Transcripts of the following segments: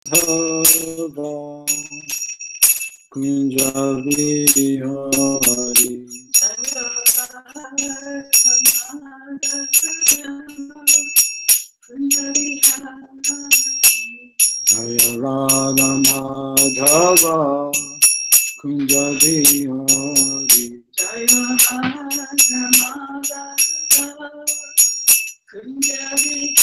Madhava Kunja Vihari Jaya Radha Madhava Kunja Vihari Jaya Radha Madhava Kunja Vihari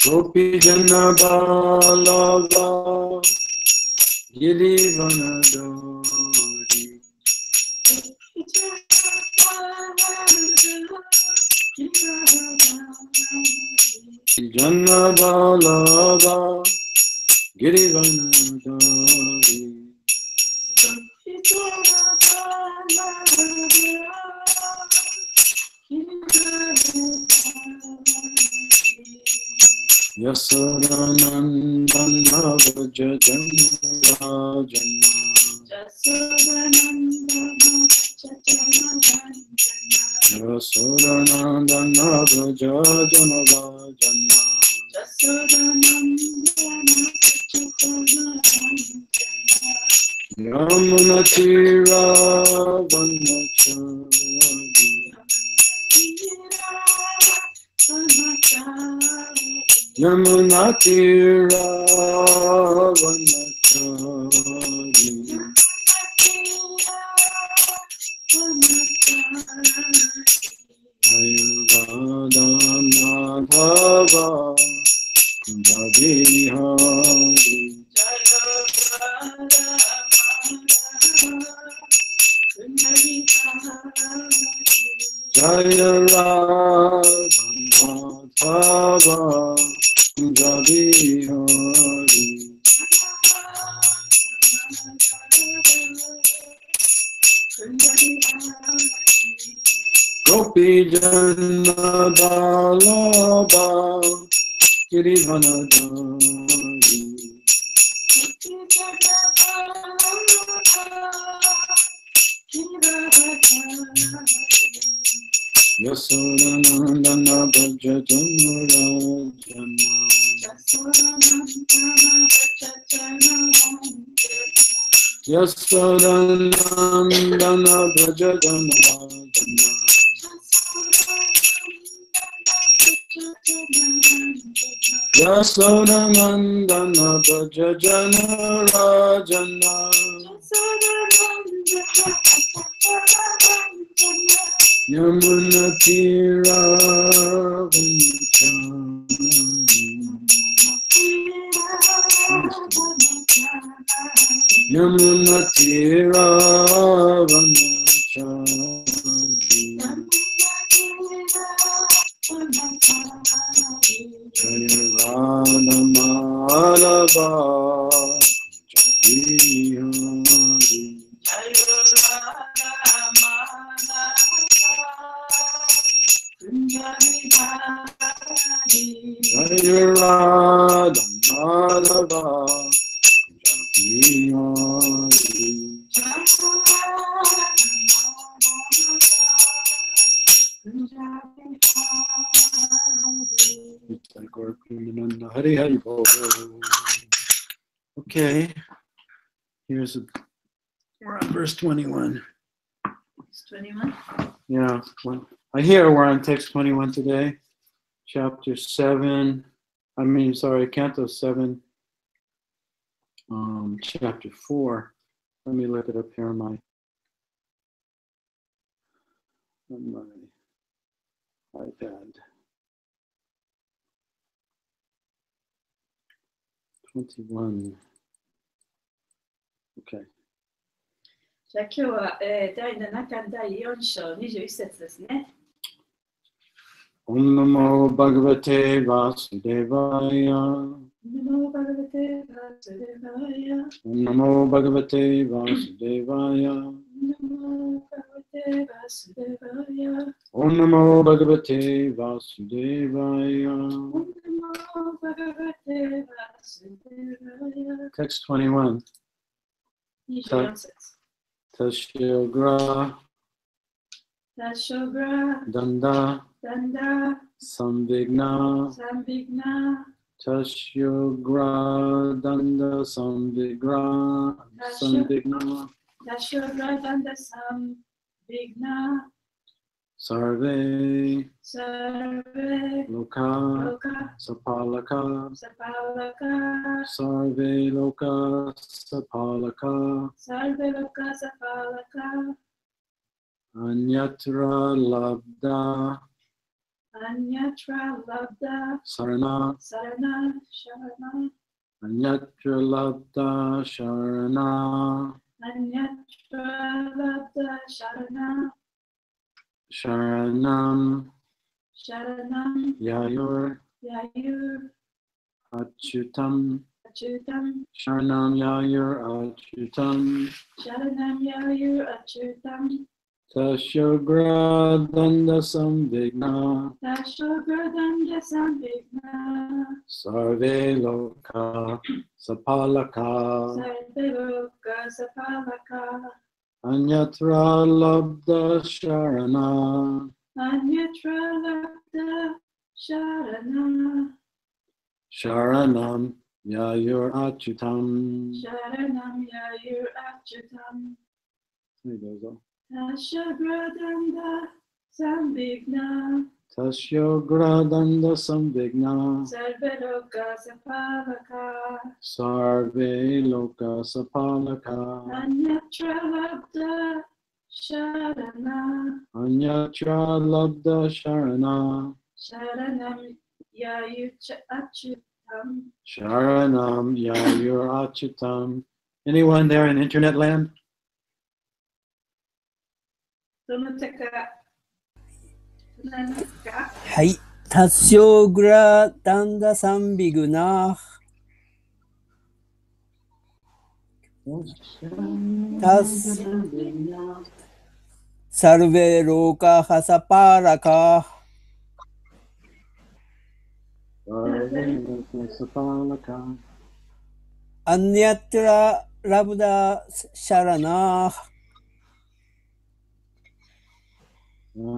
Gopi Jana Balava Girivanadari Jana Balava Girivanadari Yasodanandana Vrajajana Rajana Yasodanandana Vrajajana Rajana Yamunatira Vanachari Yamunatira Vanachari Ayurvada Madhava Kunjabihari Jaya Radha Madhava Kunjabihari Gopi Jana Dalabha Girivanadari Yasodanandana Vrajajana Rajana Yasodanandana Vrajajana Rajana Yasodanandana Vrajajana Rajana Yamunatira Vanachari Yamunatira Vanachari Jaya Radha Madhava Kunjabihari Jaya Radha Madhava Kunjabihari Hari Hari Bol. Okay, we're on verse 21. It's 21? Yeah, I hear we're on text 21 today. Chapter 7, Canto 7, chapter 4. Let me look it up here on my iPad. 21. Okay. じゃあ今日は、第7巻第4章21節ですね。Om Namo Bhagavate Vasudevaya. Namo Bhagavate Vasudevaya. Om Namo Bhagavate Vasudevaya. Namo Bhagavate Vasudevaya. Om Namo Bhagavate Vasudevaya. Om Namo Bhagavate Vasudevaya. Text 21. 24節。Tashogra. Tashogra. Danda. Danda. Samvigna. Samvigna. Tasyogra danda samvigna Dashogradanda Sambhigna Sarve Sarve Loka Loka Sapalaka Sapalaka Sarve Loka Sapalaka Sarve Loka Sapalaka Anyatra Labda Anyatra Labda Sarana Sarana Sharana Anyatra Labda Sharana Anyatra Labda Sharana Sharanam Sharanam Yayur Yayur Achyutam Achutam Sharanam Yayur Achyutam Sharanam Yayur Achutam Tasyogra Danda Samvigna Dashogradanda Sambhigna Sarve Loka Sapalaka Sarve Loka Sapalaka Anyatra Labda Sharana Anyatra Labda Sharana Sharanam Yayur Achyutam. Sharanam Yayur Achutam There goes all. Dashogradanda Sambhigna Tasyogra Danda Samvigna Sarve Loka Sapalaka Sarve Loka Sapalaka Anyatra Labda Sharana Anyatra Labda Sharana Sharanam Yayur Achutam Sharanam Yayur Achyutam. Anyone there in internet land? どなたか唱えますか？はい。タスショーグラダンダサンビグナタスサルベローカハサパーラカアンニャトゥララブダシャラナシ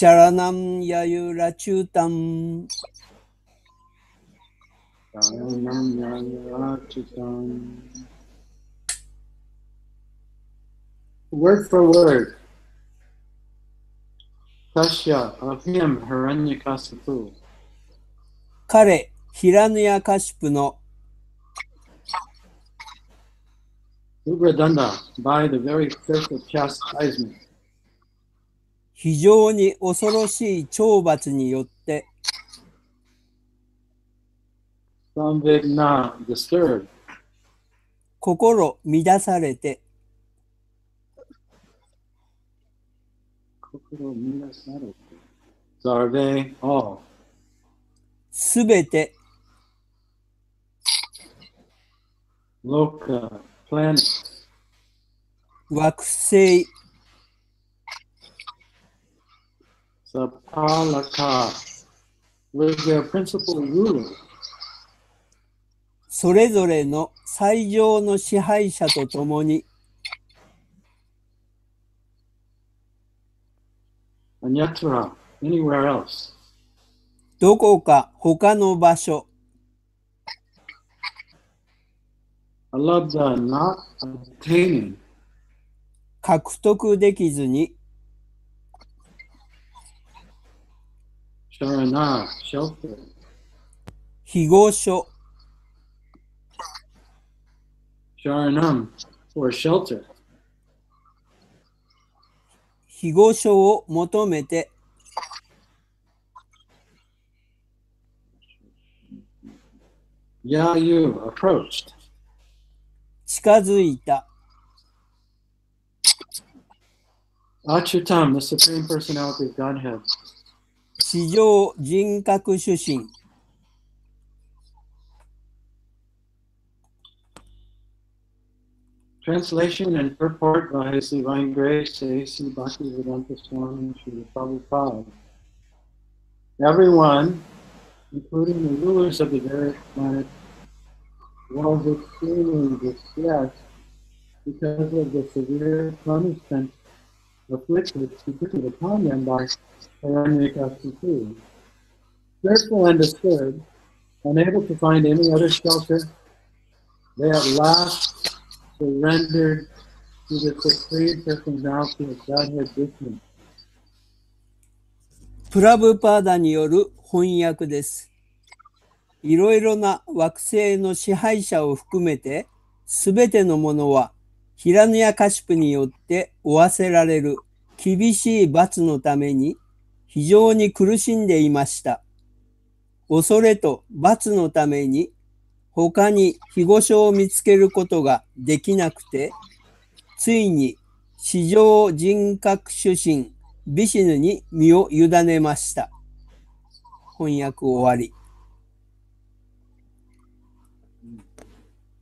ャラナムヤユラチュータンWord for word. Tasya, of him, Hiranyakasipu. 彼、ヒラヌヤカシプの Ugradanda, by the very fifth of chastisement. 非常に恐ろしい懲罰によって Samvigna, disturbed. 心乱されて Sarve, all. すべて Loka, planet. 惑星 Sapalaka, with their principal ruler. それぞれの最上の支配者とともに Anyatra, anywhere else. どこか他の場所 Alabda, not obtaining. 獲得できずに Sharana, shelter. 庇護所 Sharanam, for shelter. 庇護所を求めて Yayu, approached. 近づいた Achyutam, the Supreme Personality of Godhead. 地上人格主神 Translation and purport by His Divine Grace, A.C. Bhaktivedanta Swami Srila Prabhupada. Everyone, including the rulers of the various planets, was extremely distressed because of the severe punishment inflicted upon them by Hiranyakasipu. Fearful and disturbed, unable to find any other shelter, they at last surrendered to the supreme personality of Godhead Vishnu. プラブパーダによる翻訳です。いろいろな惑星の支配者を含めて、すべてのものはヒラヌヤカシプによって負わせられる厳しい罰のために非常に苦しんでいました。恐れと罰のために他に庇護所を見つけることができなくて、ついに至上人格主神ビシュヌに身を委ねました。翻訳終わり。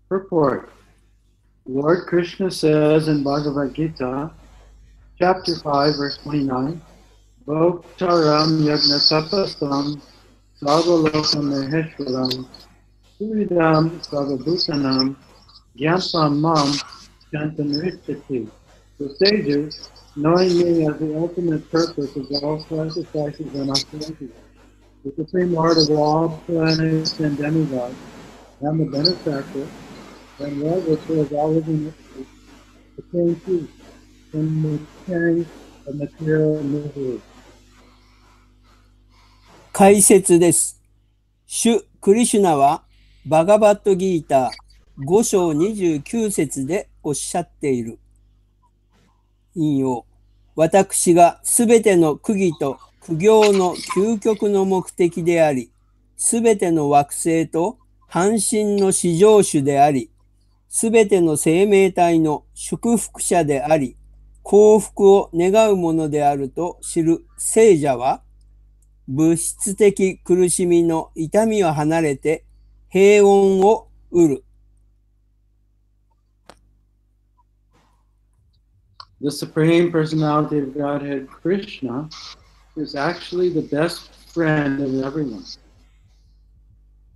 Purport. Lord Krishna says in Bhagavad Gita, chapter 5, verse 29, Bhoktaram yagna tapasam sarvalokam maheshwaram suridam sarvabhutanam gyamsam mam shantanrittati. The sages, knowing me as the ultimate purpose of all sacrifices and austerities, the supreme lord of all planets and demigods, and the benefactor, and love which was always in the same peace in the caring of material misery. 解説です。主クリシュナはバガバットギーター5章29節でおっしゃっている。引用。私がすべての苦義と苦行の究極の目的であり、すべての惑星と半身の至上主であり、すべての生命体の祝福者であり、幸福を願うものであると知る聖者は、物質的苦しみの痛みを離れて平穏を得る。The Supreme Personality of Godhead, Krishna, is actually the best friend of everyone.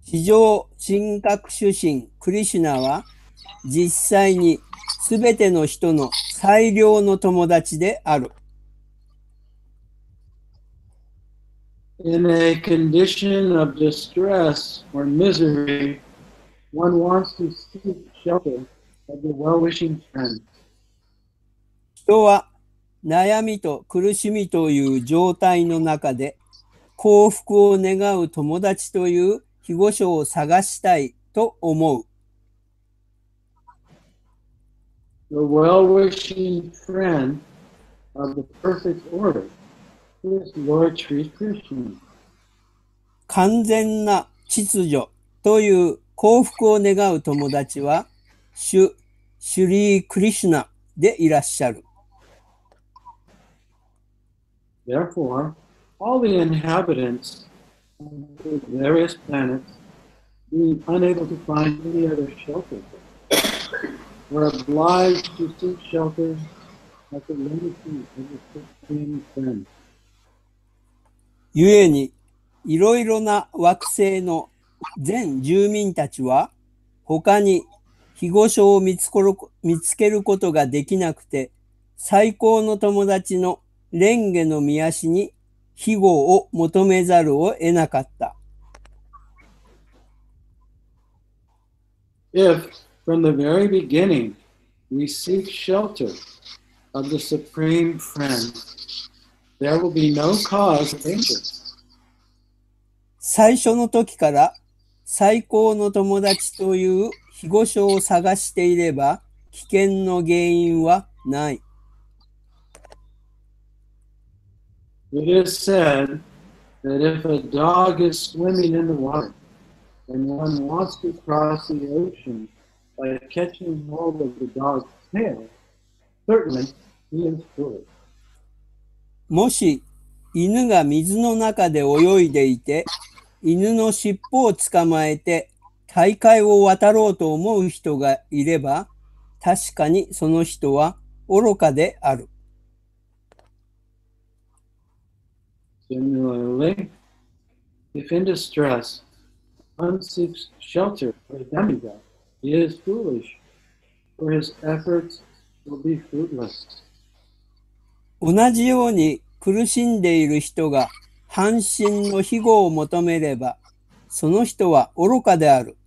至上人格主神クリシュナは実際にすべての人の最良の友達である。In a condition of distress or misery, one wants to seek shelter of the well-wishing friend. 人は悩みと苦しみという状態の中で幸福を願う友達という庇護所を探したいと思う。The well-wishing friend of the perfect order is Lord Sri Krishna. 完全な秩序という幸福を願う友達はシュリー・クリシュナでいらっしゃる。Therefore, all the inhabitants of the various planets, being unable to find any other shelter, were obliged to seek shelter at the limiting of the Supreme Friend. 故にいろいろな惑星の全住民たちは他に庇護所を見つけることができなくて最高の友達の蓮華の御足に庇護を求めざるを得なかった。If, from the very beginning, we seek shelter of the Supreme Friend, there will be no cause of danger. 最初の時から最高の友達という庇護所を探していれば危険の原因はない。It is said that if a dog is swimming in the water and one wants to cross the ocean by catching hold of the dog's tail, certainly he is foolish. もし犬が水の中で泳いでいて犬の尻尾を捕まえて大海を渡ろうと思う人がいれば確かにその人は愚かである。Similarly, if in distress, one seeks shelter for a demigod, he is foolish, for his efforts will be fruitless. 同じように苦しんでいる人が半身の庇護を求めれば、その人は愚かである。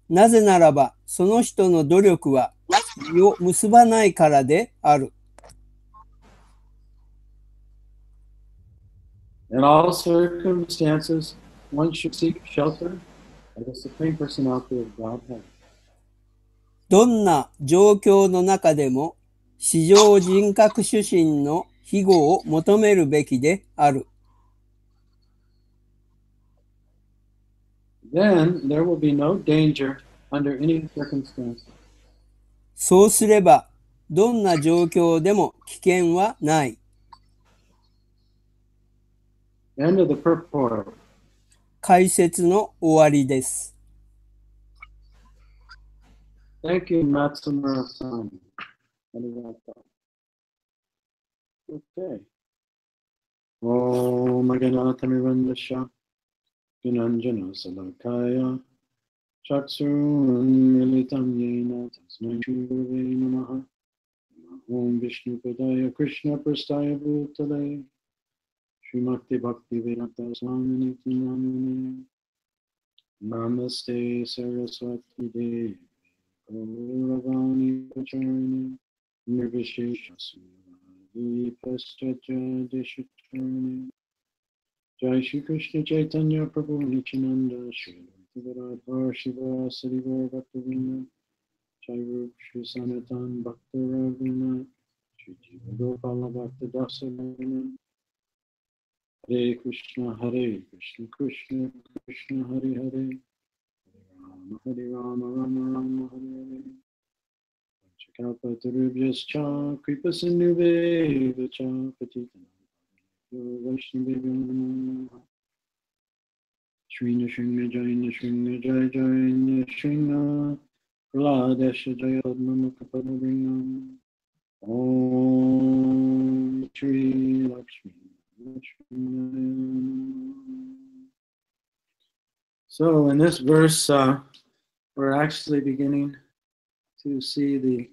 なぜならば、その人の努力は実を結ばないからである。In all circumstances, one should seek shelter of the Supreme Personality of Godhead. どんな状況の中でも、至上人格主神の庇護を求めるべきである。Then there will be no danger under any circumstances. そうすれば、どんな状況でも危険はない。End of the purport. 解説の終わりです。Thank you, Matsumura-san. Okay. Om Aganatamivandasha Ginanjana Salakaya Chaksun Militam Yena Tasmai Shri Namaha Om Vishnu Padaya Krishna Prastaya Bhutale Srimakti Bhakti Vedanta Swamini Namine Namaste Saraswati Devi Gauravani Pacharini Nirvishesha Suri Pastaja Deshitarani Jai Shri Krishna Chaitanya Prabhu Nityananda Shri Radha Shiva Sariva Bhaktivinoda Jai Rup Shri Sanatan Bhakta Ravina Shri Jiva Gopala Bhakta Dasa Ravina Hare Krishna Krishna Krishna Hare Hare Hare Rama Rama Rama Hare Hare Kalpatarubhyascha Kripasindhuvevacha Patitanam Vaishnavibhyo Namo Namaha Shrina Shrina Jaina Shrina Jai Jaina Shrina Praladesha Jaya Padmamukha Padmabrinam Om Shri Lakshmi So in this verse, we're actually beginning to see the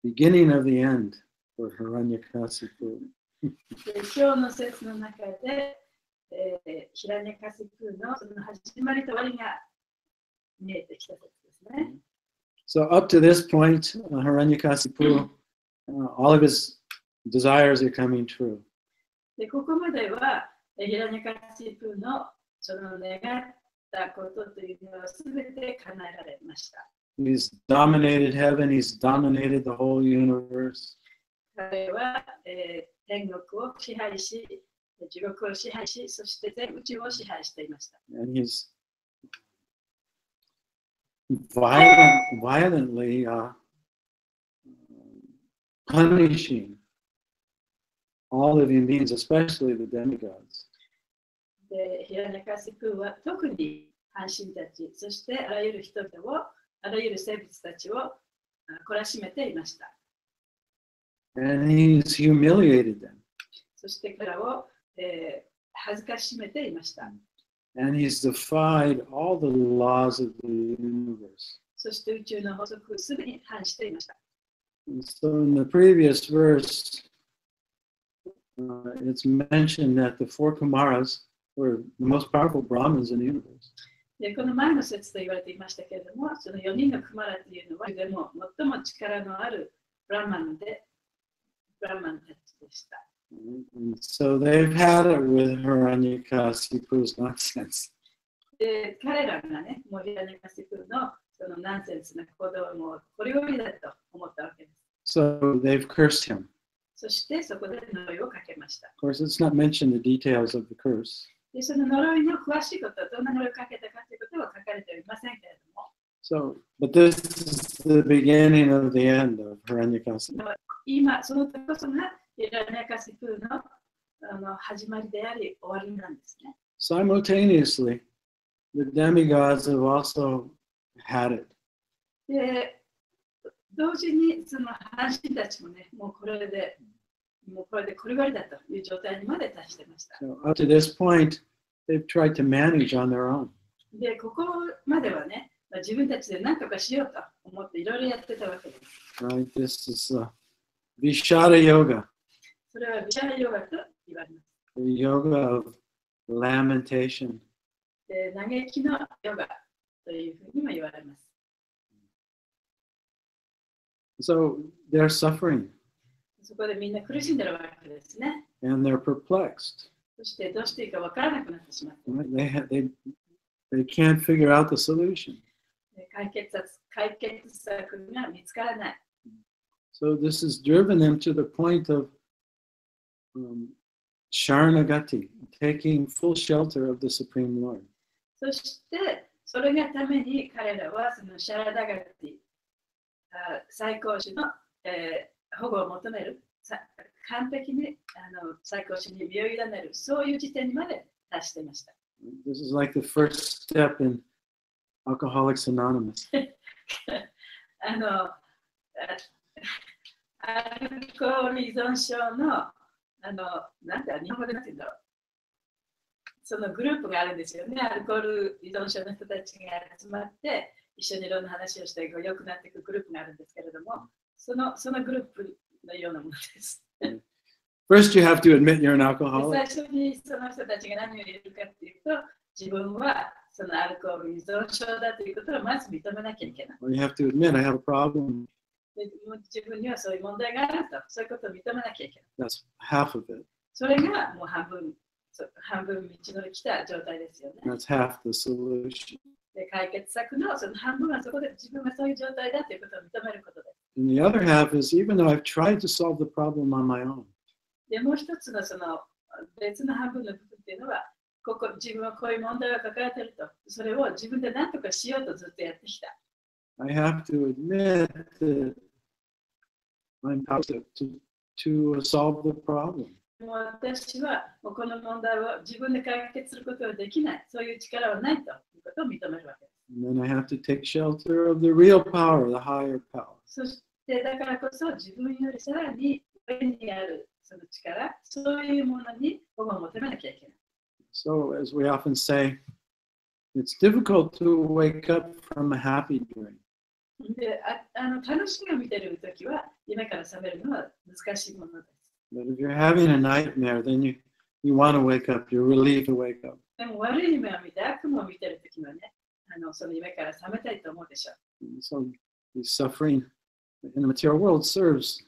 beginning of the end for Hiranyakasipu. 今日の説の中で、ヒラニャカシプのその始まりと終わりが見えてきた説ですね。So up to this point, Hiranyakasipu, all of his desires are coming true. でここまではヒラニャカシプのその願ったことというのはすべて叶えられました。He's dominated heaven, he's dominated the whole universe. 彼は、天国を支配し、地獄を支配し、そして全宇宙を支配していました。And he's violently punishing all living beings, especially the demigods. でヒラニャカシプは特に半身たち、そしてあらゆる人々を、あらゆる生物たちを懲らしめていました。And he's humiliated them. そして彼らを、恥ずかしめていました。And he's defied all the laws of the universe. そして宇宙の法則をすべてに反していました。And so in the previous verse, it's mentioned that the four Kumaras were the most powerful Brahmins in the universe. でこの前の説と言われていましたけれども、その4人のクマラというのは、でも最も力のあるブラマンたちでした。And so they've had it with Hiranyakasipu's nonsense. で彼らがね、もうヒラニャカシプのそのナンセンスな行動をもうこれよりだと思ったわけです。So they've cursed him. そしてそこで呪いをかけました。Of course, it's not mentioned the details of the curse. でその呪いの詳しいことはどんな呪いをかけたかということは書かれておりませんけれども。So, but this is the beginning of the end of Hiranyakasipu. 今、そのこそがヒラニャカシプの始まりであり終わりなんですね。Simultaneously, the demigods have also had it. で、同時にその半身たちもね、もうこれでこれがりだという状態にまで達してました。So up to this point, they've tried to manage on their own. で、ここまではね、自分たちで何とかしようと思っていろいろやってたわけです。Right? This is Vishada Yoga, それはビシャラヨガと言われます。the yoga of lamentation. で、嘆きのヨガというふうにも言われます。So they're suffering そこでみんな苦しんでるわけですね。and they're perplexed. そしてどうしていいかわからなくなってしまって、Right? They can't figure out the solution. 解決策が見つからない。So this has driven them to the point of Sharanagati, taking full shelter of the Supreme Lord. そして、それがために彼らはそのシャラダガティ、最高主の、保護を求める、完璧に最高主に身を委ねる、そういう時点にまで達していました。This is like the first step in Alcoholics Anonymous. アルコール依存症の、なんて日本語でなんて言うんだろう。そのグループがあるんですよね。アルコール依存症の人たちが集まって、一緒にいろんな話をして良くなっていくグループがあるんですけれども、そのグループのようなものです。First, you have to admit you're an alcoholic. 最初にその人たちが何を言うかっていうと、自分はそのアルコール依存症だということをまず認めなきゃいけない。Or you have to admit, I have a problem. 自分にはそういう問題があると、そういうことを認めなきゃいけない。That's half of it. それがもう半分道のり来た状態ですよね。That's half the solution. で、解決策のその半分はそこで自分がそういう状態だということを認めることです。And the other half is even though I've tried to solve the problem on my own, で、もう一つのその別の半分の部分っていうのは、自分はこういう問題を抱えていると、それを自分で何とかしようとずっとやってきた。I have to admit that I'm powerless to solve the problem. もう私はもうこの問題を自分で解決することができない、そういう力はないということを認めるわけです。And then I have to take shelter of the real power, the higher power. そしてだからこそ自分よりさらに上にあるその力、そういうものに保護を求めなきゃいけない。So, as we often say, it's difficult to wake up from a happy dream. で、楽しみを見ているときは、夢から覚めるのは難しいものです。But if you're having a nightmare, then you want to wake up. You're relieved to wake up. でも悪い夢を見て、悪夢を見ているときはね、その夢から覚めたいと思うでしょう。And so, the suffering in the material world serves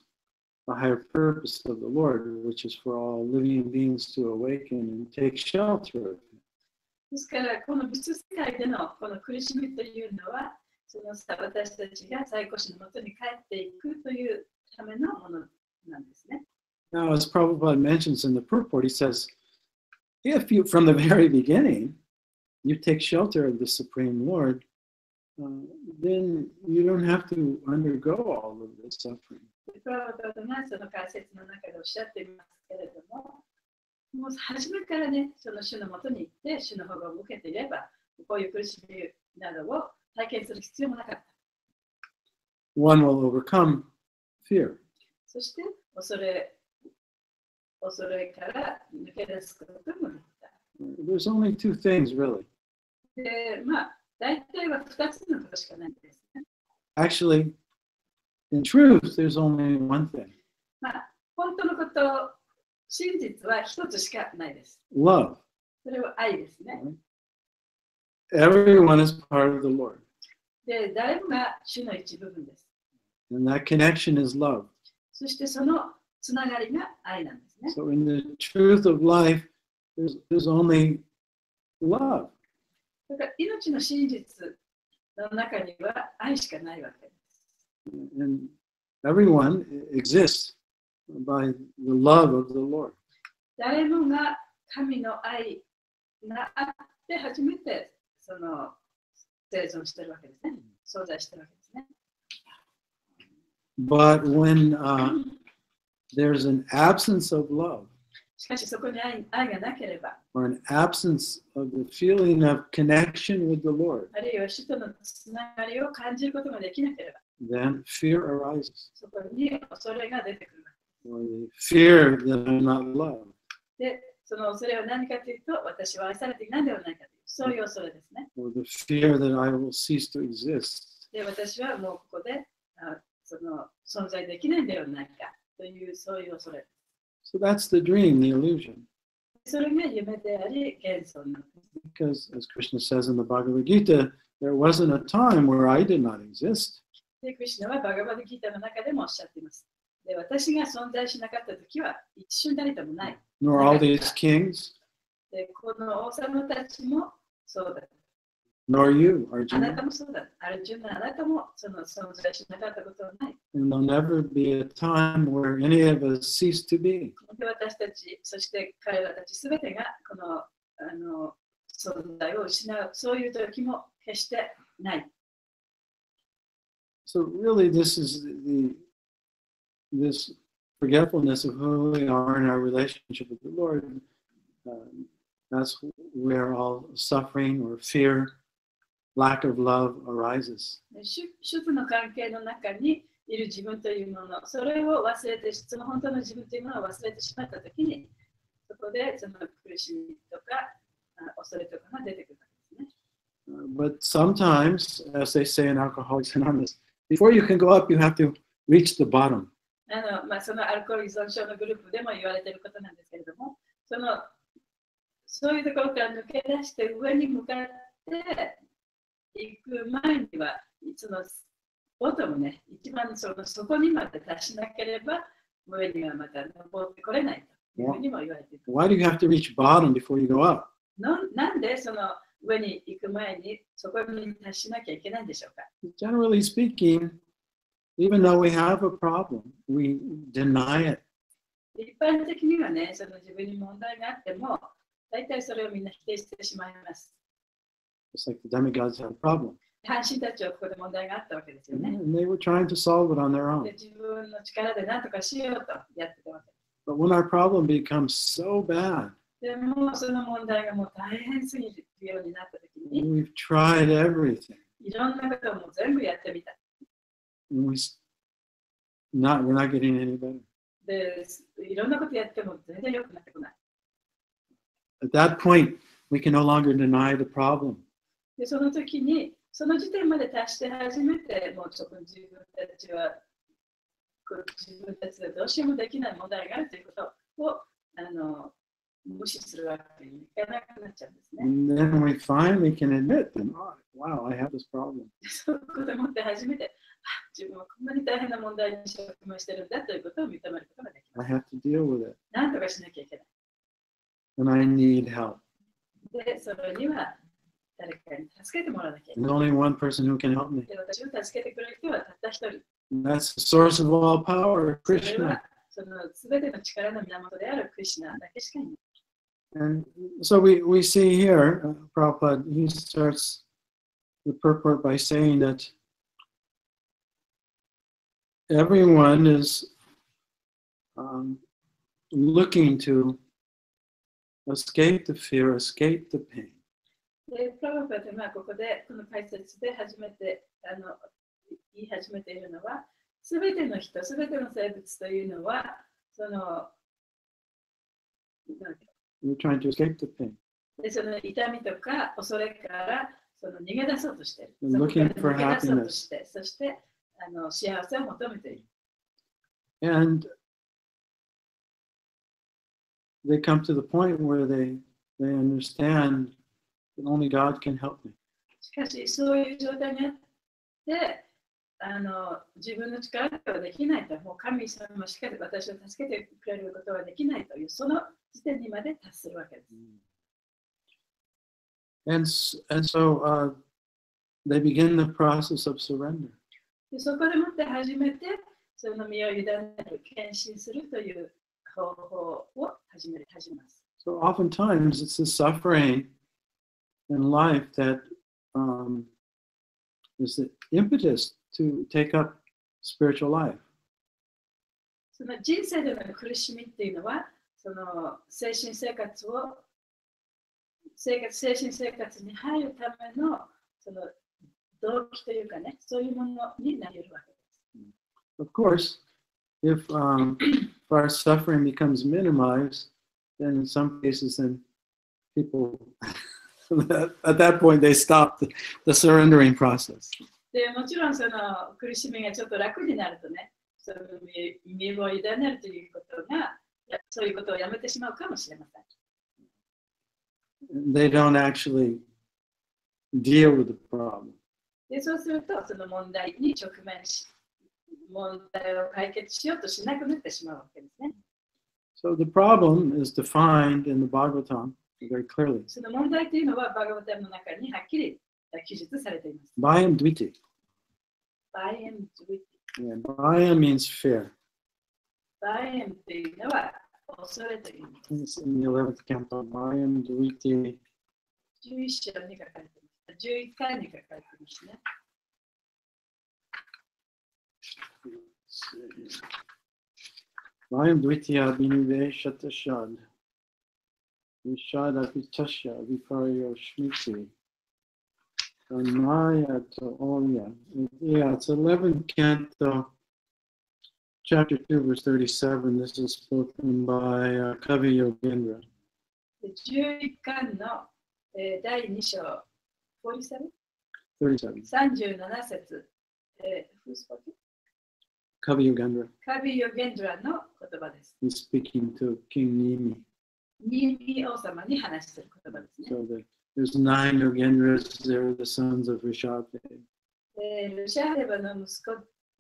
the higher purpose of the Lord, which is for all living beings to awaken and take shelter of Him. ですから、この物質世界でのこの苦しみというのは、その私たちが最高主のもとに帰っていくというためのものなんですね。Now, as Prabhupada mentions in the purport, he says, if you, from the very beginning, you take shelter of the Supreme Lord, then you don't have to undergo all of this suffering. プラバタがその解説の中でおっしゃっていますけれども、もう初めからね、その主のもとに行って、主の保護を受けていれば、こういう苦しみなどを体験する必要もなかった。One will overcome fear. そして恐れから抜け出すこともできた。There's only two things, really. で、まあ、大体は2つのことしかないんですね。Actually, in truth, there's only one thing. まあ、本当のこと、真実は一つしかないです。Love. それは愛ですね。Everyone is part of the Lord. で、誰もが主の一部分です。And that connection is love. そしてそのつながりが愛なんですね。So in the truth of life, there's only love. だから命の真実の中には愛しかないわけです。And everyone exists by the love of the Lord. 誰もが神の愛があって初めてその生存しているわけですね。存在しているわけですね。But when there's an absence of love, しかしそこに愛がなければ、or an absence of the feeling of connection with the Lord, あるいは主とのつながりを感じることができなければ、then fear arises. そこに恐れが出てくる。Or the fear that I'm not loved. で、その恐れは何かというと、私は愛されていないのではないかという、そういう恐れですね。Or the fear that I will cease to exist. で、私はもうここでその存在できないのではないかという、そういう恐れ。So that's the dream, the illusion. それが夢であり、幻想なんです。Because, as Krishna says in the Bhagavad Gita, there wasn't a time where I did not exist. で、クリシュナはバガバドギータの中でもおっしゃっています。で、私が存在しなかったときは一瞬たりともない。Nor all these kings, で、この王様たちもそうだ。nor you, あな Arjuna. たもそうだ。アルジュナ、あなたもその存在しなかったことはない。And there'll never be a time where any of us cease to be. で、私たち、そして彼らたちすべてがこの存在を失う、そういう時も決してない。So really, this forgetfulness of who we are in our relationship with the Lord, that's where all suffering or fear, lack of love arises. 主との関係の中にいる自分というもの、それを忘れて、その本当の自分というものを忘れてしまったときに、そこでその苦しみとか恐れとかが出てくるわけですね。But sometimes, as they say in Alcoholics Anonymous, before you can go up, you have to reach the bottom. そのアルコール依存症のグループでも言われていることなんですけれども、そういうところから抜け出して上に向かっていく前には、そのボトムね、一番そこにまで達しなければ、上にはまた登ってこれないというふうにも言われている。Why do you have to reach bottom before you go up? なんでその上に行く前にそこに達しなきゃいけないんでしょうか。 Generally speaking, even though we have a problem, we deny it. 一般的にはね、その自分に問題があっても、大体それをみんな否定してしまいます。Just like the demigods had a problem. 阪神たちはここで問題があったわけですよね。And they were trying to solve it on their own. で自分の力で何とかしようとやってたわけです。But when our problem becomes so bad, でもその問題がもう大変すぎるようになったときに、 we've tried everything. いろんなことをもう全部やってみた。And we're not getting any better. で、いろんなことやっても全然良くなってこない。At that point, we can no longer deny the problem. で、その時に、その時点まで達して初めて、もう自分たちは、自分たちでどうしようもできない問題があるということを無視するわけにいかなくなっちゃうんですね。And then we finally can admit that, oh, wow, I have this problem. そういうことを思って初めて、自分はこんなに大変な問題に直面してるんだということを認めることができま I す。 have to deal with it. なんとかしなきゃいけない。And I need help. で、それには誰かに助けてもらわなきゃいけ There's ない。 only one person who can help me. で、私を助けてくれる人はたった一人。 And that's the source of all power, それ Krishna. はその全ての力の源であるクリシュナだけしかいない。 And so we see here, Prabhupada, he starts the purport by saying that everyone is looking to escape the fear, escape the pain. で、プラバパでここでこの解説で初めて言い始めているのは、すべての人、すべての生物というのは、その、We're trying to escape the pain. でその痛みとか恐れからその逃げ出そうとしている。 And looking for 逃げ出そうと happiness. して、そして幸せを求めている。 And they come to the point where they understand that only God can help me. しかし、そういう状態にあって、自分の力ではできないと、もう神様しか私を助けてくれることはできないという、その時点にまで達するわけです。And so they begin the process of surrender. でそこでもって初めて、その身を委ねる、献身するという方法を始めます。So oftentimes it's the suffering in life that is the impetus to take up spiritual life. その人生での苦しみっていうのは、その精神生活に入るためのその動機というかね、そういうものになり得るわけです。Of course, if our suffering becomes minimized, then in some cases, then people at that point they stop the surrendering process. でもちろんその苦しみがちょっと楽になるとね、その身を委ねるということが、そういうことをやめてしまうかもしれません。they don't actually deal with the problem. でそうすると、その問題に直面し、問題を解決しようとしなくなってしまうわけですね。So the problem is defined in the Bhagavatam very clearly. その問題というのは、バガバタムの中にはっきり記述されています。Bhayam dviti. Bhayam dviti. Yeah, bhayam means fear. Bhayam というのは恐れという意味です。It's in the 11th canto. Bhayam dviti. 11章に書かれています。11回に書かれていますね。Bhayam dvitiya biniveshatashad. Vishada vitasya viparyo shmiti. Maya to Oya. Yeah, it's 11th canto, chapter 2, verse 37. This is spoken by Kavi Yogendra. 11巻の、第2章、47? 37. 37節。Who spoke it? Kavi Yogendra. カビヨゲンドラの言葉です。 He's speaking to King Nimi. ニーミ王様に話している言葉ですね。 So there's 9 Yogendras. They're the sons of Rishabh. ルシャーレバの息子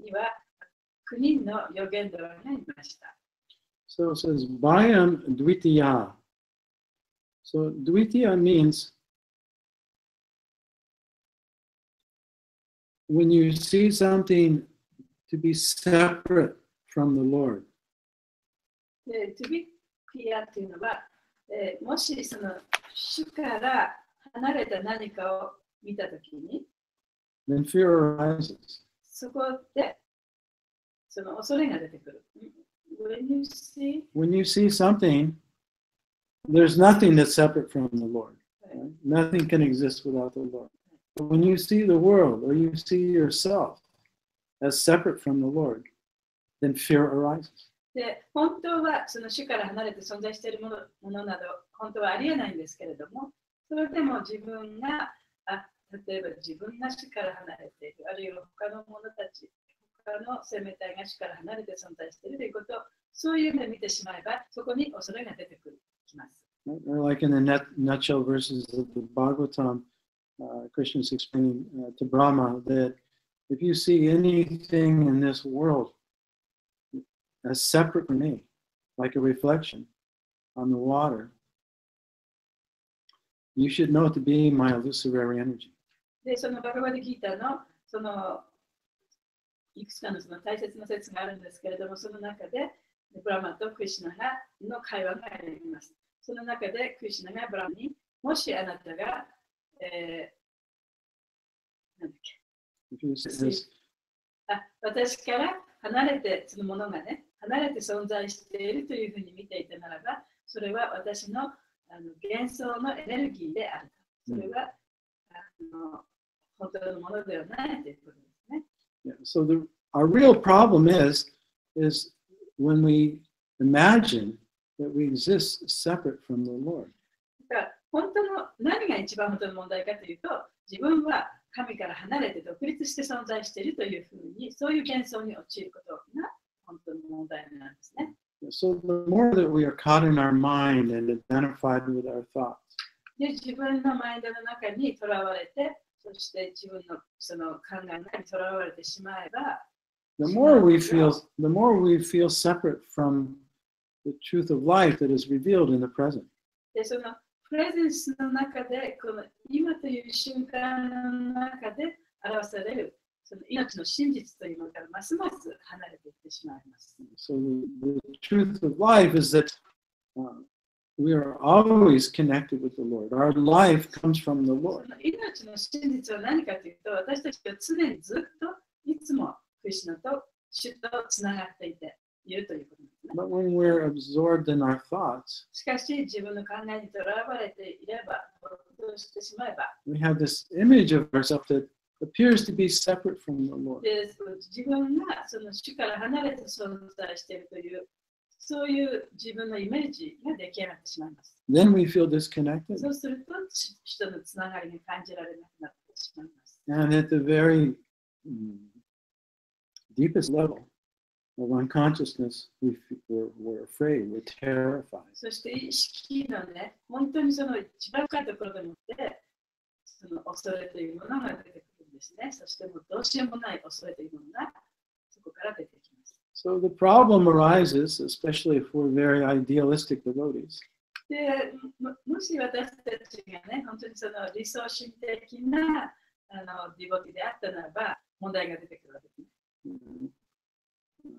には9人のヨゲンドラがいました。 So it says Bhayam dvitiya. So dvitiya means when you see something to be separate from the Lord. で、トゥビピアというのは、もしその主から離れた何かを見たときに、 Then fear arises. そこでその恐れが出てくる。When you see something, there's nothing that's separate from the Lord. Right? Nothing can exist without the Lord. But when you see the world or you see yourself as separate from the Lord, then fear arises. で、本当はその主から離れて存在しているものなど、本当はありえないんですけれども、それでも自分が、例えば自分が主から離れている、あるいは他の者たち、他の生命体が主から離れて存在しているということを、そういう目で見てしまえば、そこに恐れが出てきます。Or like in the nutshell verses of the Bhagavatam, Krishna is explaining to Brahma that if you see anything in this world as separate from me, like a reflection on the water, you should know it to be my illusory energy. で、そのバガバディギータのそのいくつかのその大切な説があるんですけれども、その中でブラマとクリシュナの会話があります。その中でクリシュナがブラマに、もしあなたが、なんだっけ、私から離れて、そのものがね、離れて存在しているというふうに見ていたならば、それは私の幻想のエネルギーである。それは本当のものではないということですね。Yeah, so our real problem is when we imagine that we exist separate from the Lord. 本当の何が一番本当の問題かというと、自分は神から離れて独立して存在しているというふうに、そういう幻想に陥ることが本当の問題なんですね。So the more that we are caught in our mind and identified with our thoughts, で、自分のマインドの中にとらわれて、そして自分のその考えにとらわれてしまえば、the more we feel separate from the truth of life that is revealed in the present. で、そのプレゼンスの中で、この今という瞬間の中で表されるその命の真実というのからますます離れていってしまいます。So the truth of life is that we are always connected with the Lord. Our life comes from the Lord. 命の真実は何かというと、私たちは常にずっといつもクリシュナと主とつながっていているということですね。But when we're absorbed in our thoughts, しかし自分の考えにとらわれていれば、どうしてしまえば、we have this image of ourselves that appears to be separate from the Lord. で自分がその主から離れて存在しているという、そういう自分のイメージが出来上がってしまいます。Then we feel disconnected. そうすると、主とのつながりが感じられなくなってしまいます。And at the very deepest level, of unconsciousness, we're afraid, we're terrified. そして意識のね、本当にその一番深いところでもって、その恐れというものが出てくるんですね。そしてもうどうしようもない恐れというものがそこから出てきます。So the problem arises, especially if we're very idealistic devotees. でもし私たちがね、本当にその理想主義的なディボティであったならば、問題が出てくるわけですね。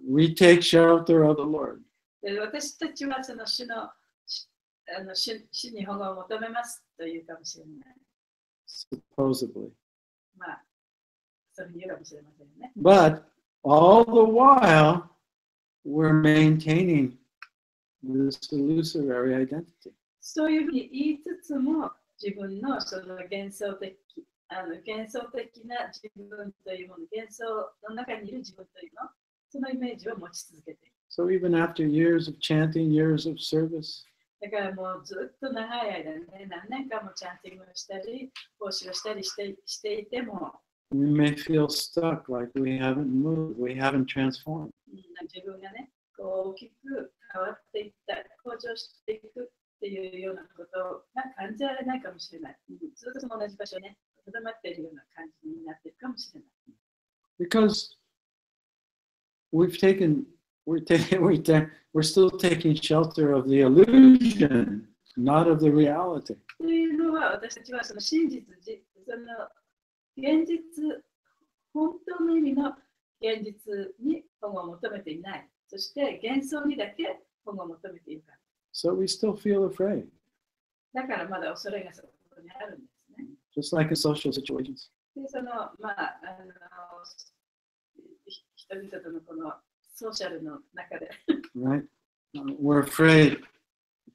We take shelter of the Lord. で私たちはその主の主に保護を求めますというかもしれない。Supposedly. まあ、そういうふうに言うかもしれませんね。But all the while, we're maintaining this illusory identity. そういうふうに言いつつも、自分のその幻想的な自分というもの、幻想の中にいる自分というの、そのイメージを持ち続けている。So even after years of chanting, years of service, だからもうずっと長い間ね、何年間もチャンティングをしたり、奉仕をしたりしていても、we may feel stuck, like we haven't moved, we haven't transformed. 自分がね、こう大きく変わっていった、向上していくっていうようなことが感じられないかもしれない。ずっとその同じ場所にね、とどまっているような感じになっているかもしれない。Because we're still taking shelter of the illusion, not of the reality. というのは、私たちはその真実、その現実、本当の意味の現実に保護を求めていない。そして幻想にだけ保護を求めているから。So we still feel afraid. だからまだ恐れがそこにあるんですね。Just like in social situations. で、その、まあ、人々とのこのソーシャルの中で。Right? We're afraid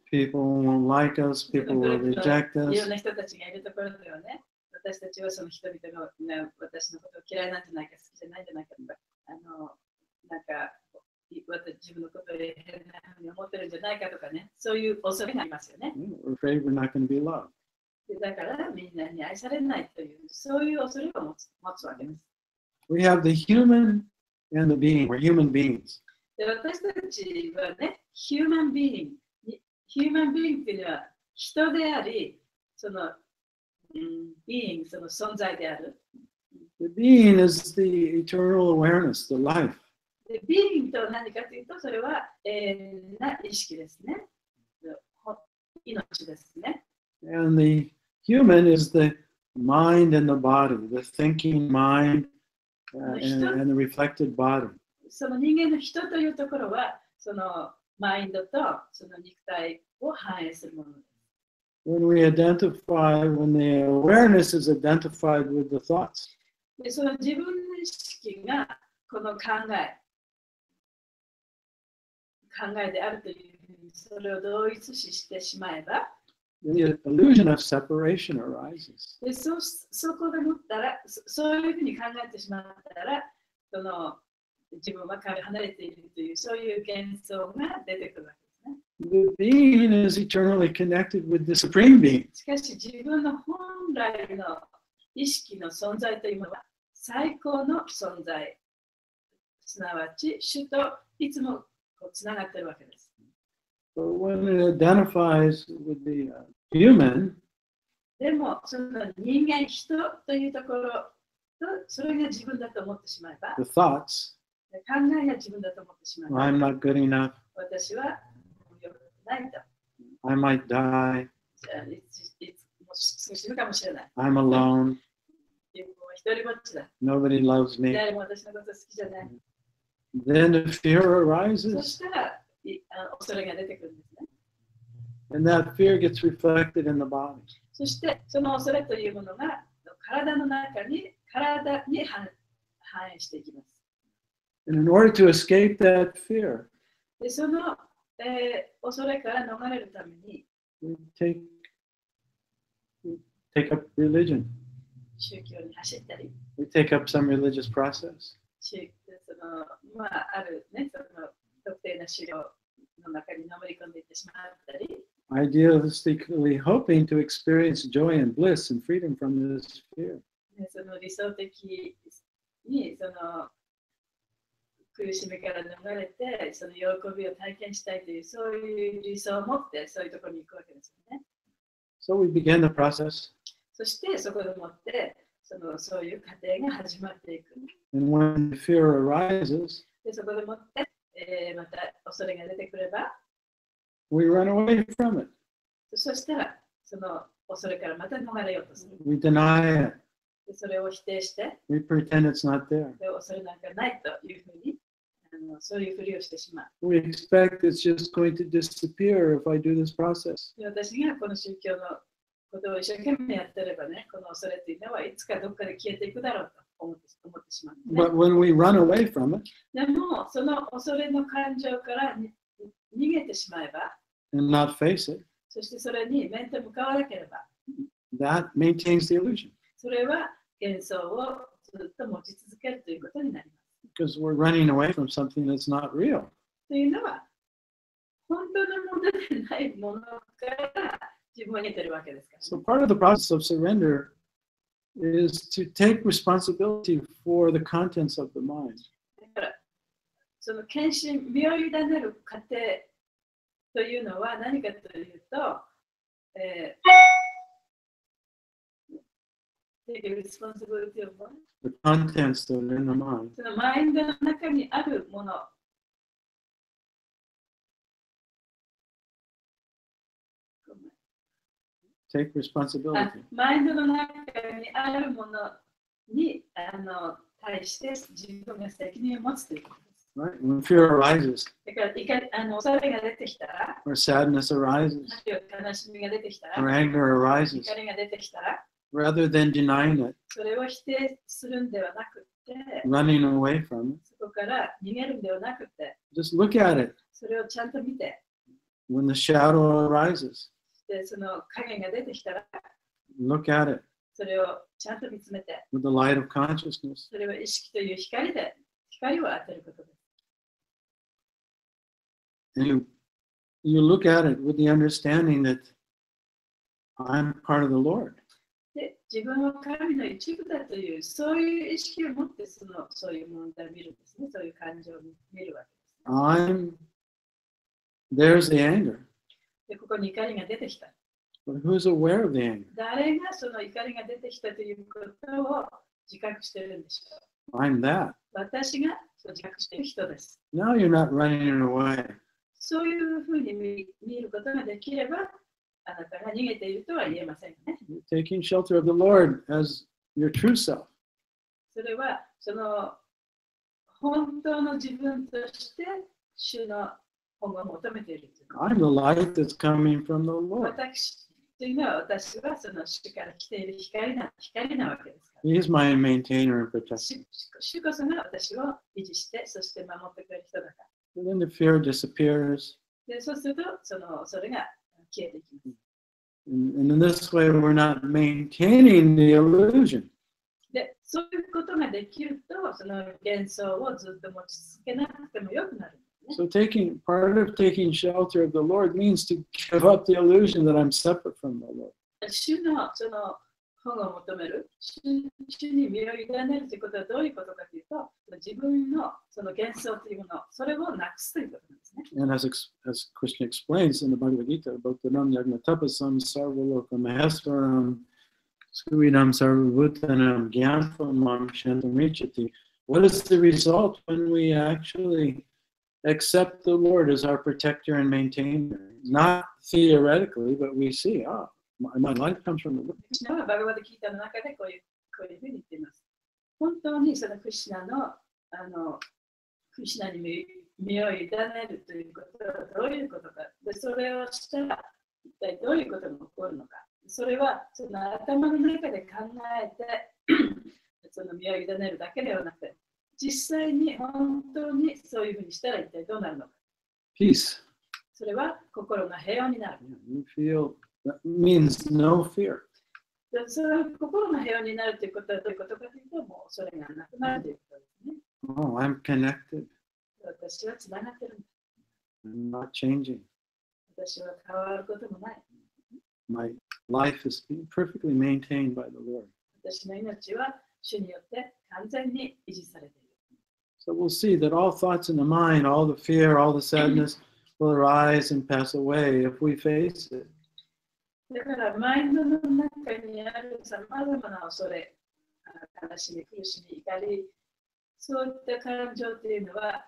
people won't like us, people will reject いろん us. な人たちがいるところではね、私たちはその人々が、ね、私のことを嫌いなんじゃないか、好きじゃないんじゃないかとか、なんか自分のことを変なふうに思ってるんじゃないかとかね、そういう恐れがありますよね。We're afraid we're not going to be loved. だからみんなに愛されないという、そういう恐れを持つわけです。We have the human and the being. We're human beings. で私たちはね、ヒューマンビーイングっていうのは人であり、そのビーイング、その存在である。The being is the eternal awareness, the life. でビーイングとは何かというと、それはな意識ですね。命ですね。And the human is the mind and the body, the thinking mind and the reflected body. その人間の人というところは、そのマインドとその肉体を反映するものです。When the awareness is identified with the thoughts. でその自分の意識がこの考えであるというふうにそれを同一視してしまえば、The illusion of separation arises. でそこでもったら、そういうふうに考えてしまったら、その自分は離れているという、そういう幻想が出てくるわけですね。The being is eternally connected with the supreme being. しかし自分の本来の意識の存在というものは最高の存在、すなわち主といつもつながっているわけです。But when it identifies with the human, でも、その人間、人というところと、それが自分だと思ってしまえば、 the thoughts, 考えが自分だと思ってしまえば、 I'm not good enough, 私は良くないと。I might die, いつ死ぬかもしれない。I'm alone, 一人ぼっちだ。 nobody loves me. 誰も私のこと好きじゃない。 Then the fear そ arises, したら恐れが出てくるんですね。and that fear gets reflected in the body. そしてその恐れというものが体に反映していきます。And in order to escape that fear, でその、恐れから逃れるために we take up religion. 宗教に走ったり、We take up some religious process. あるね、その特定な資料の中にのめり込んでいってしまったり、Idealistically hoping to experience joy and bliss and freedom from this fear. その理想的にその苦しみから逃れて、その喜びを体験したいという、そういう理想を持って、そういうところに行くわけですよね。So we begin the process. そしてそこでもって、そういう過程が始まっていく。And when fear arises, でそこでもって、また恐れが出てくれば、we run away from it. そしたら、その恐れからまた逃れようとする。We deny it. でそれを否定して、We pretend it's not there. で恐れなんかないというふうに、そういうふりをしてしまう。We expect it's just going to disappear if I do this process. で私がこの宗教のことを一生懸命やってればね、この恐れというのはいつかどっかで消えていくだろうと思ってしまう、ね。But when we run away from it でも、その恐れの感情から逃げてしまえば、and not face it, そしてそれに面と向かわなければ、that maintains the illusion それは幻想をずっと持ち続けるということになります。because we're running away from something that's not real. というのは、本当のものでないものから自分を逃げてるわけですから、So part of the process of surrender is to take responsibility for the contents of the mind. だから、その献身、身を委ねる過程というのは何かというと、take responsibility of what? The contents that are in the mind. そのマインドの中にあるもの。Take responsibility. マインドの中にあるものに対して自分が責任を持つということです。Right? When fear arises, だから恐れが出てきたら、 or sadness arises, 悲しみが出てきた or ら、 anger arises, 怒りが出てきたら、 rather than denying it, それを否定するんではなくて、 running away from it, そこから逃げるんではなくて、 just look at it. それをちゃんと見て、 When the shadow arises, でその影が出てきたら、 look at it それをちゃんと見つめて、 with the light of consciousness. それは意識という光で光を当てることです。And you look at it with the understanding that I'm part of the Lord. で自分は神の一部だという、そういう意識を持ってそういう問題を見るんですね。そういう感情を見るわけです、ね。There's the anger. でここに怒りが出てきた。But who's aware of the anger? 誰がその怒りが出てきたということを自覚しているんでしょう。I'm that. 私がそう自覚している人です。Now you're not running away. そういうふうに見ることができれば、あなたが逃げているとは言えませんね。You're taking shelter of the Lord as your true self. それはその本当の自分として主の本を求めている。I'm the light that's coming from the Lord. 私というのは私はその主から来ている光なわけですから。He's my maintainer and protector. 主こそが私を維持して、そして守ってくれる人だから。And then the fear disappears. でそうすると、それが消えていきます。And in this way, we're not maintaining the illusion. で、そういうことができると、その幻想をずっと持ち続けなくてもよくなる。So part of taking shelter of the Lord means to give up the illusion that I'm separate from the Lord. 主のその本を求める、主に身を委ねるということはどういうことかというと、自分のその幻想というもの、それをなくすということなんですね。And as Krishna explains in the Bhagavad Gita, Bhaktanam Yagnatapasam Sarvalokam Maheswaram Suvidam Sarvabhutanam Gyanthamam Shantamrichati. What is the result when we actually accept the Lord as our protector and maintainer? Not theoretically, but we see, my life comes from the Lord. クリシュナはバガバッドギータの中でこういうふうに言っています。本当にそのクリシュナクリシュナに身を委ねるということはどういうことか。で、それをしたら一体どういうことが起こるのか。それはその頭の中で考えてその身を委ねるだけではなくて、実際に本当にそういうふうにしたら一体どうなるのか。Peace. それは心の平和になる。You feel that means no fear. それは心の平和になるということはどういうことかというと、もうそれがなくなるということですね。Oh, I'm connected. 私はつながってるんだ。I'm not changing. 私は変わることもない。My life is being perfectly maintained by the Lord. 私の命は主によって完全に維持されている。So we'll see that all thoughts in the mind, all the fear, all the sadness will arise and pass away if we face it. だからマインドの中にあるさまざまな恐れ、悲しみ、苦しみ、怒り、そういった感情というのは、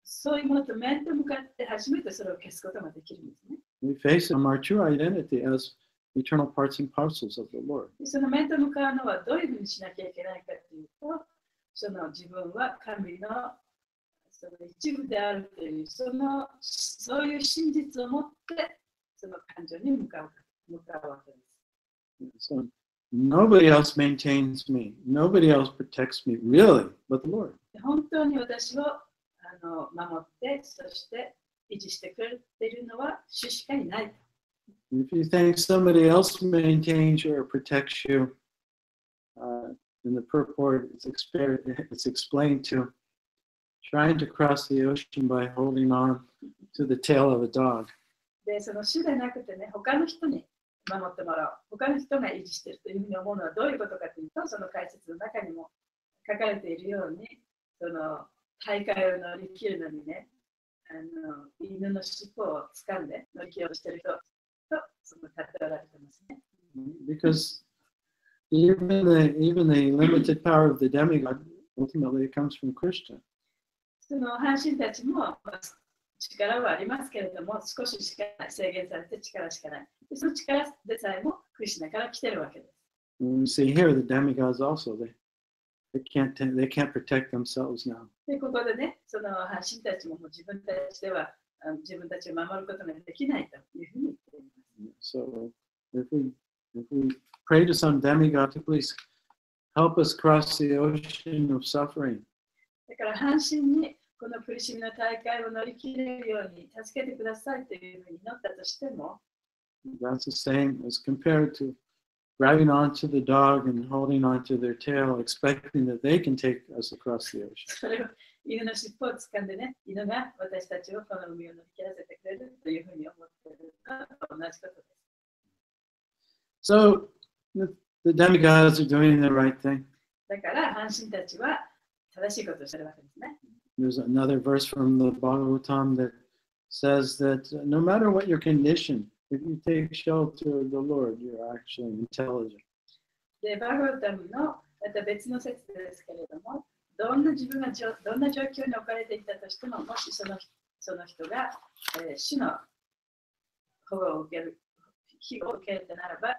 そういうものと面と向かって初めてそれを消すことができるんですね。We face them our true identity as eternal parts and parcels of the Lord. その面と向かうのはどういうふうにしなきゃいけないかというと、その自分は神のその一部であるという、そういう真実を持って、その感情に向かうわけです。So nobody else maintains me. Nobody else protects me, really, but the Lord. 本当に私を守って、そして維持してくれているのは主しかいない。If you think somebody else maintains you or protects you, in the purport, it's explained to trying to cross the ocean by holding on to the tail of a dog. で、その主でなくてね、他の人に守ってもらう。他の人が維持しているというふうに思うのはどういうことかというと、その解説の中にも書かれているように、その大会を乗り切るのにね、犬の尻尾を掴んで乗り切ろうとしている人とその例えられてますね。Because even the limited power of the demigod, ultimately it comes from Krishna. その半身たちも力はありますけれども、少ししかない、制限されて力しかない。その力でさえもクリシュナから来てるわけです。And you see here, the demigods also, they can't protect themselves now. で、ここでね、その半身たちも自分たちでは自分たちを守ることができないというふうに言っています。So if we pray to some demigod to please help us cross the ocean of suffering. だから半身にこの苦しみの大会を乗り切れるように助けてくださいというふうに祈ったとしても、That's the same as compared to grabbing onto the dog and holding onto their tail, expecting that they can take us across the ocean. それを犬の尻尾を掴んでね、犬が私たちをこの海を乗り切らせてくれるというふうに思っているのと同じことです。So the demigods are doing the right thing. だから半身たちは正しいことをしているわけですね。There's another verse from the Bhagavatam that says that no matter what your condition, if you take shelter of the Lord, you're actually intelligent. で、バガバタムのまた別の説ですけれども、どんな状況に置かれていたとしても、もしその人が、主の保護を受ける、庇護を受けるならば、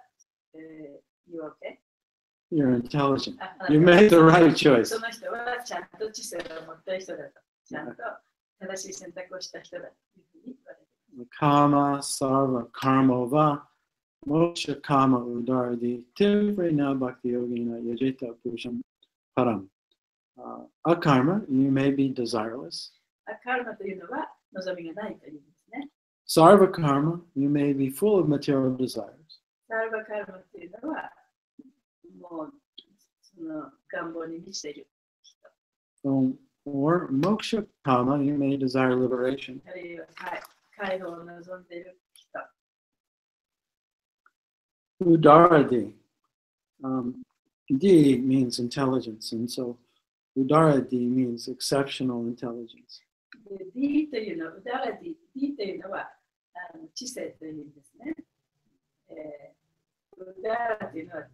you okay? You're intelligent. You made the right choice. その人はちゃんと知性を持った人だと、ちゃんと正しい選択をした人だというふうに言われています。Kama sarva karmova moksha kama udardi tivrena bhakti yogina yajita purusham param. Akarma, you may be desireless. カルマというのは望みがないというんですね。Sarva karma, you may be full of material desires. サルバカルマというのはもうその願望に満ちている人。Or moksha kama, you may desire liberation. あるいは解放を望んでいる人。Udaradi. D means intelligence, and so Udaradi means exceptional intelligence. D というのは、D というのは知性という意味ですね。ウダラというのは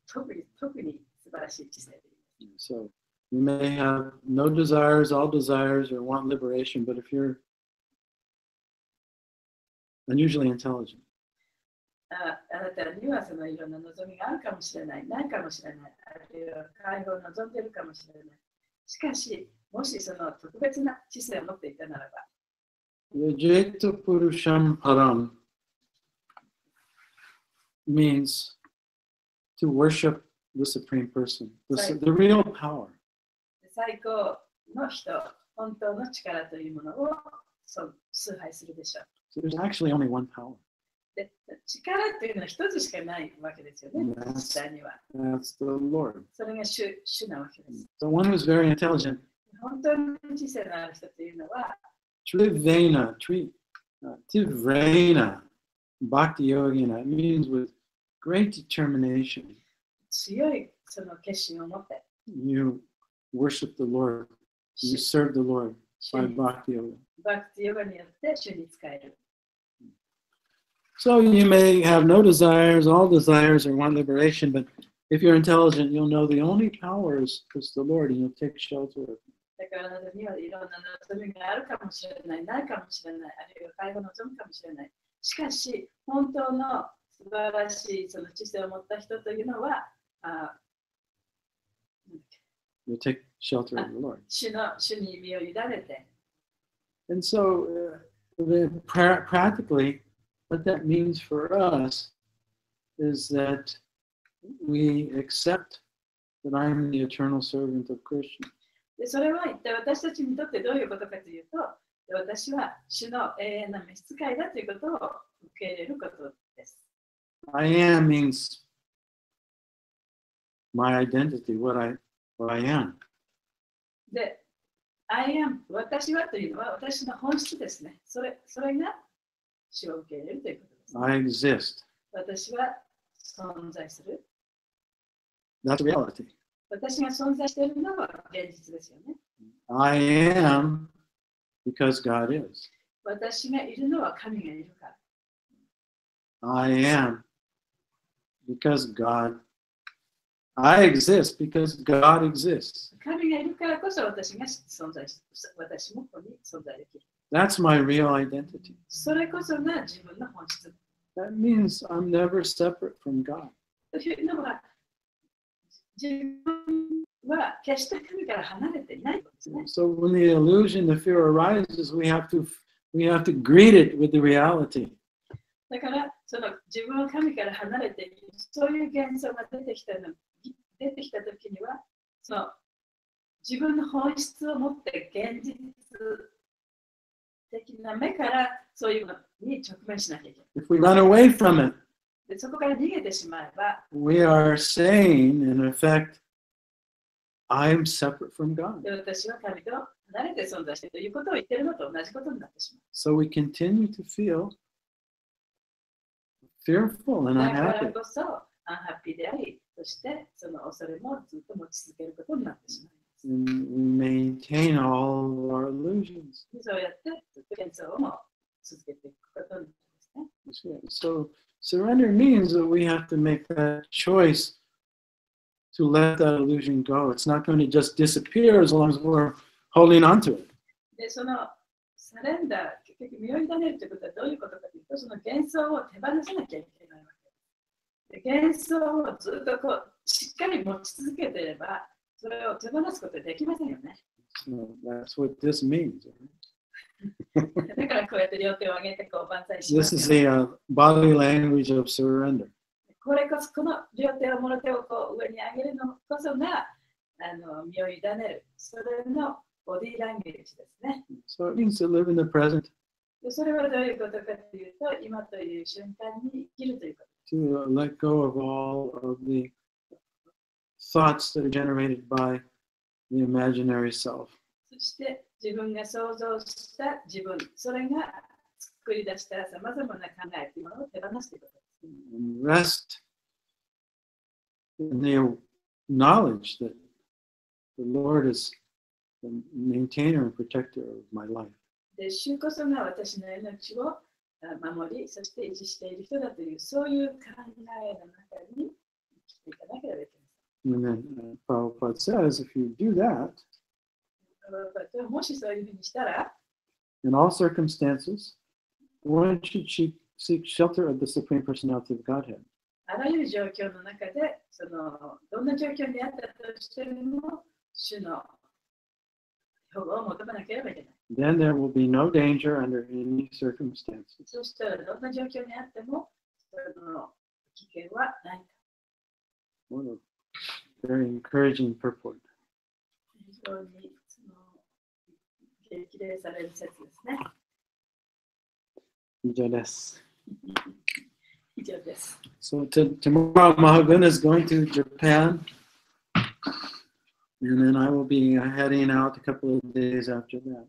特に素晴らしい知性という意味です。So you may have no desires, all desires, or want liberation, but if you're unusually intelligent, あなたにはそのいろんな望みがあるかもしれない、ないかもしれない、あるいは解放を望んでいるかもしれない。しかし、もしその特別な知性を持っていたならば、Yajeta Purusham Param means to worship the Supreme Person, the real power. 最高の人、本当の力というものを崇拝するでしょう。So there's actually only one power. で力というのは一つしかないわけですよね、実際には。That's the Lord. それが主なわけです。The one who's very intelligent. 本当に知性のある人というのは、Tivrena, Bhakti Yogina, it means with great determination. 強いその決心を持って、You worship the Lord You serve the Lord 主 by に bhakti yoga. バクティヨガによって主に使える。 So you may have no desires, all desires, or want liberation, but if you're intelligent, you'll know the only power is the Lord, and you'll take shelter of Him. だからあなたにはいろんな望みがあるかもしれない、ないかもしれない、あるいは介護を望むかもしれない。しかし、本当の素晴らしいその知性を持った人というのは、You'll take shelter of the Lord. 主に身を委ねて。 And so, practically, what that means for us is that we accept that I'm the eternal servant of Krishna. でそれは一体私たちにとってどういうことかというと、私は主の永遠な召使いだということを受け入れることです。I am means my identity, what I am. で、I am 私はというのは私の本質ですね。それが主を受け入れるということです、ね。I exist. 私は存在する。 That's reality. 私が存在しているのは現実ですよね。I am because God is. 私がいるのは神がいるから。I am because I exist because God exists. 神がいるからこそ私が存在し、私もここに存在できる。That's my real identity. それこそが自分の本質。 That means I'm never separate from God. というのは、自分は決して神から離れていないことですね。 So when the illusion, the fear arises, we have to greet it with the reality. だから、その自分は神から離れている、そういう幻想が出てきたときには、その自分の本質を持って現実的な目からそういうのに直面しなきゃいけない。 If we run away from it, でそこから逃げてしまえば、 we are saying, in effect, I'm separate from God. で私は神と離れて存在しているということを言っているのと同じことになってしまう。 So we continue to feel fearful and だから unhappy. こそ、アンハッピーであり、そしてその恐れもずっと持ち続けることになってしまいます。 And we maintain all of our illusions. そうやってずっと幻想をも続けていくことになりますね。 So surrender means that we have to make that choice to let that illusion go. It's not going to just disappear as long as we're holding on to it. で、そのサレンダー、結局身を委ねるということはどういうことかというと、その幻想を手放さなきゃいけないわけです。で幻想をずっとこうしっかり持ち続けていれば、それを手放すことはできませんよね。So that's what this means. だからこうやって両手を上げてこう万歳しま This す is よ。 the body language of surrender. これこそ、この両手をもろ手をこう上に上げるのこそが身を委ねる。それのボディーランゲージですね。 So it means to live in the present, でそれはどういうことかというと、今という瞬間に生きるということ。 to let go of all of the thoughts that are generated by the imaginary self. そして自分が想像した自分、それが作り出したさまざまな考えというものを手放すということです。 And rest in the knowledge that the Lord is the maintainer and protector of my life. で、主こそが私の命を守り、そして維持している人だという、そういう考えの中に生きていかなければいけません。 And then Prabhupada says, if you do that, もしそういうふうにしたら、 in all circumstances, one should seek shelter of the Supreme Personality of Godhead. あらゆる状況の中で、どんな状況にあったとしても、主の保護を求めなければいけない。 Then there will be no danger under any circumstances. そしたら、どんな状況にあっても、その危険はない。 What a very encouraging purport. 非常に激励される説ですね。以上です。以上です。 So tomorrow, Mahaguna is going to Japan, and then I will be heading out a couple of days after that.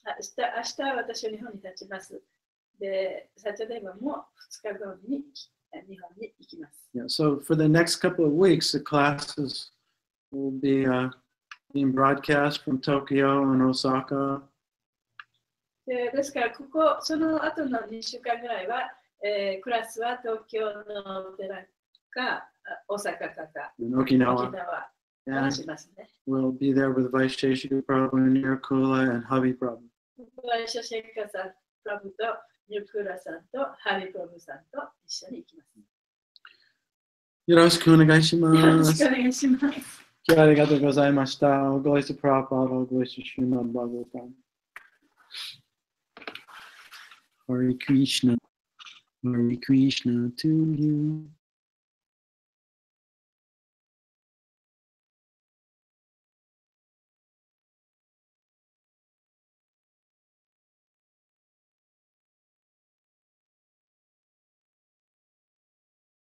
明日私は日本に立ちます。で、サチャデーバも2日後に日本に行きます。Yeah, so for the next couple of weeks, the classes will be being broadcast from Tokyo and Osaka. ですから、その後の2週間ぐらいは、クラスは東京のお寺か、大阪か、沖縄をしますね。We'll be there with Vice Chair Prabhu and Nirkula and Havi Prabhu. バイシャシェイカさん、プラブとニュクラさんとハリプラブさんと一緒に行きます。よろしくお願いします。よろしくお願いします。今日はありがとうございました。おごいすプラパー、おごいすシューマンバーゴタン。Hare Krishna, Hare Krishna to you.